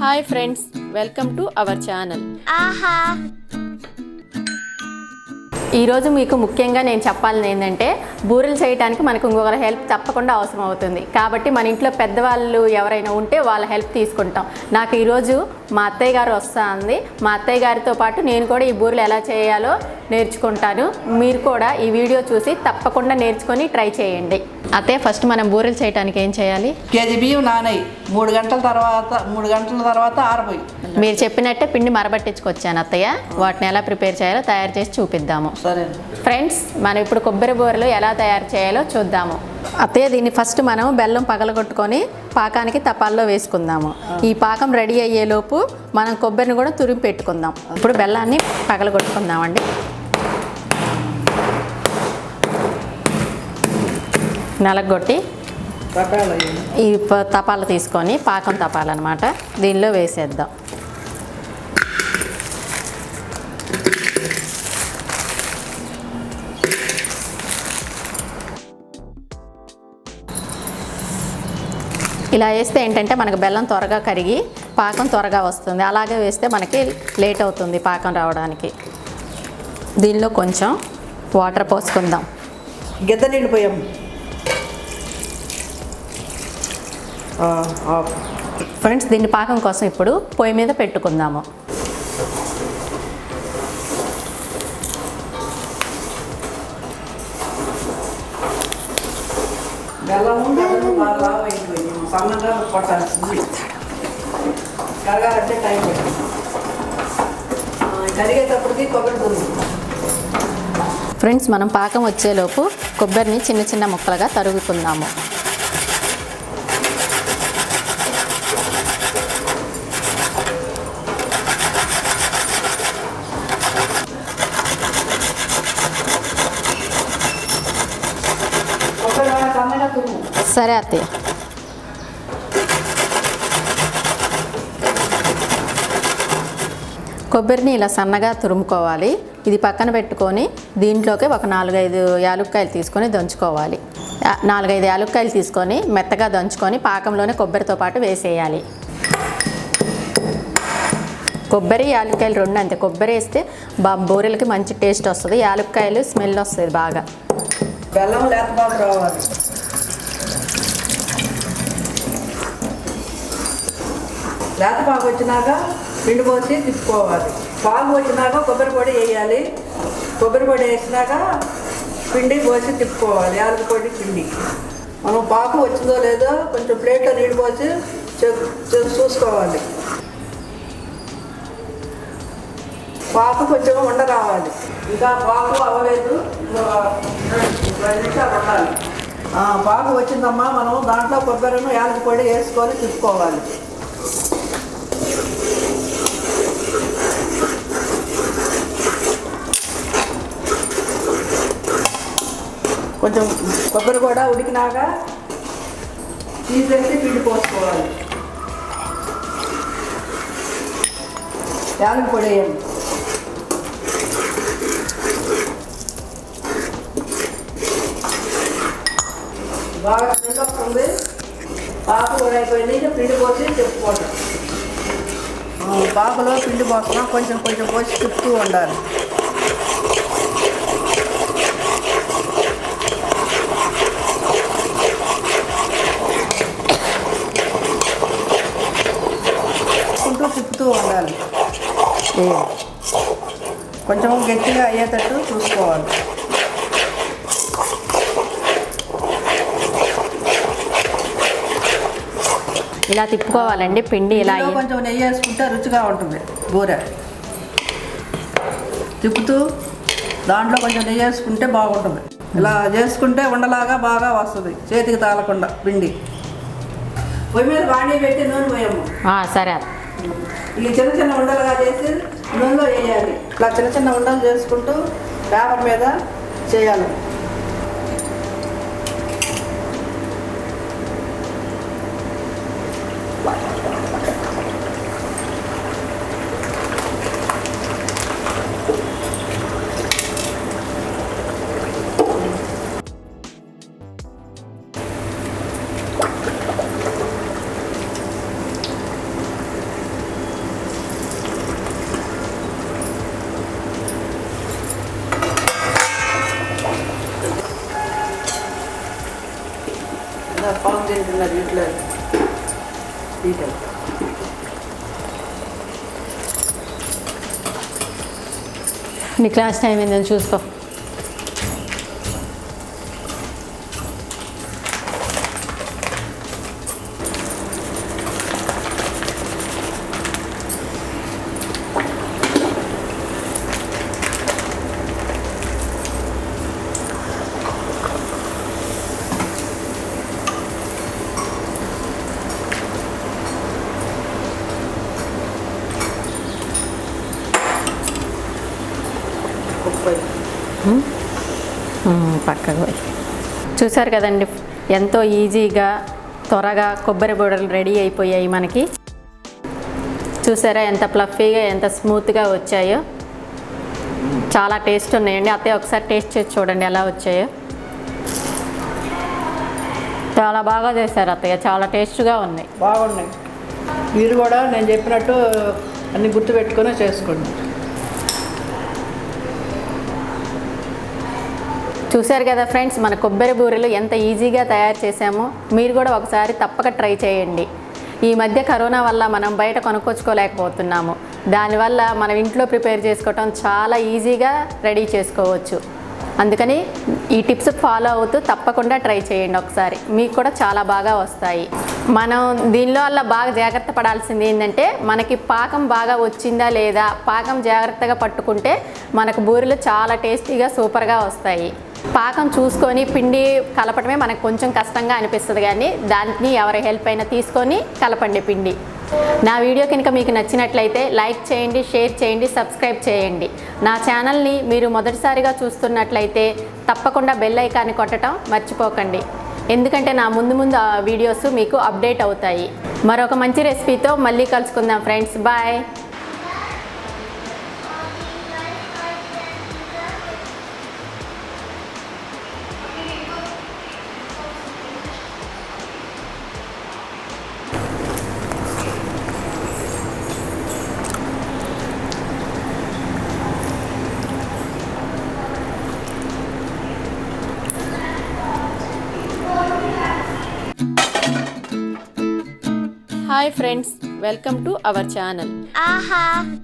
Hi friends, welcome to our channel ఆహా. ఈరోజు మీకు ముఖ్యంగా నేను చెప్పాలని ఏంటంటే, బూరెలు చేయడానికి మనకు ఇంకొకరి హెల్ప్ తప్పకుండా అవసరం అవుతుంది. కాబట్టి మన ఇంట్లో పెద్దవాళ్ళు ఎవరైనా ఉంటే వాళ్ళ హెల్ప్ తీసుకుంటాం. నాకు ఈరోజు మా అత్తయ్య గారు వస్తుంది. మా అత్తయ్య గారితో పాటు నేను కూడా ఈ బూరెలు ఎలా చేయాలో నేర్చుకుంటాను. మీరు కూడా ఈ వీడియో చూసి తప్పకుండా నేర్చుకొని ట్రై చేయండి. అత్తయ్య, ఫస్ట్ మనం బూరెలు చేయడానికి ఏం చేయాలి? కేజీ బియ్యం నానయ్యి 3 గంటల తర్వాత ఆరబోయి. మీరు చెప్పినట్టే పిండి మరబట్టించుకొచ్చాను అత్తయ్య. వాటిని ఎలా ప్రిపేర్ చేయాలో తయారు చేసి చూపిద్దాము. సరే ఫ్రెండ్స్, మనం ఇప్పుడు కొబ్బరి బూరెలు ఎలా తయారు చేయాలో చూద్దాము. అత్తయ్య, దీన్ని ఫస్ట్ మనం బెల్లం పగలగొట్టుకొని పాకానికి తపాల్లో వేసుకుందాము. ఈ పాకం రెడీ అయ్యేలోపు మనం కొబ్బరిని కూడా తురిమి పెట్టుకుందాం. ఇప్పుడు బెల్లాన్ని పగలగొట్టుకుందామండి. నలగొట్టి ఈ తపాలు తీసుకొని, పాకం తపాలన్నమాట, దీనిలో వేసేద్దాం. ఇలా వేస్తే ఏంటంటే మనకు బెల్లం త్వరగా కరిగి పాకం త్వరగా వస్తుంది. అలాగే వేస్తే మనకి లేట్ అవుతుంది పాకం రావడానికి. దీనిలో కొంచెం వాటర్ పోసుకుందాం. గిద్ద నిండిపోయాం. ఫ్రెండ్స్, దీన్ని పాకం కోసం ఇప్పుడు పొయ్యి మీద పెట్టుకుందాము. సన్నగా కొట్టాల్సింది. కరగాలంటే టైం పడుతుంది. కరిగేటప్పటికి కొబ్బరి తుంది. ఫ్రెండ్స్, మనం పాకం వచ్చేలోపు కొబ్బరిని చిన్న చిన్న ముక్కలుగా తరుగుకుందాము. సరే అత్తయ్య. కొబ్బరిని ఇలా సన్నగా తురుముకోవాలి. ఇది పక్కన పెట్టుకొని దీంట్లోకి ఒక 4-5 యాలుక్కాయలు తీసుకొని దంచుకోవాలి. 4-5 యాలుక్కాయలు తీసుకొని మెత్తగా దంచుకొని పాకంలోనే కొబ్బరితో పాటు వేసేయాలి. కొబ్బరి యాలుక్కాయలు రెండు అంతే. కొబ్బరి వేస్తే బూరెలకి మంచి టేస్ట్ వస్తుంది. యాలుక్కాయలు స్మెల్ వస్తుంది బాగా. బెల్లం లేతపాకు రావాలి. లేతపాకు వచ్చినాక పిండి పోసి తిప్పుకోవాలి. పాకు వచ్చినాక కొబ్బరి పొడి వేయాలి. కొబ్బరి పొడి వేసినాక పిండి పోసి తిప్పుకోవాలి. యాలకి పొడి పిండి మనం పాకు వచ్చిందో లేదో కొంచెం ప్లేట్లో నీళ్ళు పోసి చూసుకోవాలి. పాకు కొంచెం ఉండ రావాలి. ఇంకా పాకు అవ్వలేదు, 2 నిమిషాలు ఉండాలి. పాకు వచ్చిందమ్మా, మనం దాంట్లో కొబ్బరిను యాలకి పొడి వేసుకొని తిప్పుకోవాలి. కొంచెం కొబ్బరి కూడా ఉడికినాక తీసేసి పిండి పోసుకోవాలి. యాలకి పొడి వేయండి. బాగా స్మెల్ వస్తుంది. పాకు కూడా అయిపోయింది. పిండి పోసి తిప్పుకోండి. పాకులో పిండి పోస్తున్నాం. కొంచెం కొంచెం పోసి తిప్పుతూ ఉండాలి. తిప్పుతూ ఉండాలి. కొంచెం గట్టిగా అయ్యేటట్టు చూసుకోవాలి. ఇలా తిప్పుకోవాలండి పిండి. ఇలా కొంచెం నెయ్యి వేసుకుంటే రుచిగా ఉంటుంది బూరె. తిప్పుతూ దాంట్లో కొంచెం నెయ్యి వేసుకుంటే బాగుంటుంది. ఇలా చేసుకుంటే ఉండలాగా బాగా వస్తుంది, చేతికి తాగకుండా పిండి. పొయ్యి మీద బాండీ పెట్టి నూనె పోయాము. సరే. ఈ చిన్న చిన్న ఉండలుగా చేసి నూనెలో వేయాలి. ఇలా చిన్న చిన్న ఉండలు చేసుకుంటూ పేపర్ మీద చేయాలి. ఉన్నది ఇట్లా ఇట్లా నీ క్లాస్ టైం ఏందని చూసుకో. పక్కకు చూసారు కదండి, ఎంతో ఈజీగా త్వరగా కొబ్బరి బూరెలు రెడీ అయిపోయాయి మనకి. చూసారా ఎంత ఫ్లఫీగా ఎంత స్మూత్గా వచ్చాయో. చాలా టేస్ట్ ఉన్నాయండి. అత్తయ్య ఒకసారి టేస్ట్ చేసి చూడండి ఎలా వచ్చాయో. చాలా బాగా చేశారు అత్తయ్య, చాలా టేస్ట్గా ఉన్నాయి. బాగున్నాయి. మీరు కూడా నేను చెప్పినట్టు అన్ని గుర్తుపెట్టుకుని చేసుకోండి. చూశారు కదా ఫ్రెండ్స్, మన కొబ్బరి బూరెలు ఎంత ఈజీగా తయారు చేసామో. మీరు కూడా ఒకసారి తప్పక ట్రై చేయండి. ఈ మధ్య కరోనా వల్ల మనం బయట కొనుక్కొచ్చుకోలేకపోతున్నాము. దానివల్ల మనం ఇంట్లో ప్రిపేర్ చేసుకోవటం చాలా ఈజీగా రెడీ చేసుకోవచ్చు. అందుకని ఈ టిప్స్ ఫాలో అవుతూ తప్పకుండా ట్రై చేయండి ఒకసారి, మీకు కూడా చాలా బాగా వస్తాయి. మనం దీనిలో వల్ల బాగా జాగ్రత్త పడాల్సింది ఏంటంటే, మనకి పాకం బాగా వచ్చిందా లేదా, పాకం జాగ్రత్తగా పట్టుకుంటే మనకు బూరెలు చాలా టేస్టీగా సూపర్గా వస్తాయి. పాకం చూసుకొని పిండి కలపడమే మనకు కొంచెం కష్టంగా అనిపిస్తుంది, కానీ దాన్ని ఎవరి హెల్ప్ అయినా తీసుకొని కలపండి పిండి. నా వీడియో కనుక మీకు నచ్చినట్లయితే లైక్ చేయండి, షేర్ చేయండి, సబ్స్క్రైబ్ చేయండి. నా ఛానల్ని మీరు మొదటిసారిగా చూస్తున్నట్లయితే తప్పకుండా బెల్ ఐకాన్ని కొట్టడం మర్చిపోకండి, ఎందుకంటే నా ముందు వీడియోస్ మీకు అప్డేట్ అవుతాయి. మరొక మంచి రెసిపీతో మళ్ళీ కలుసుకుందాం friends. Bye. Hi friends, welcome to our channel. Aaha.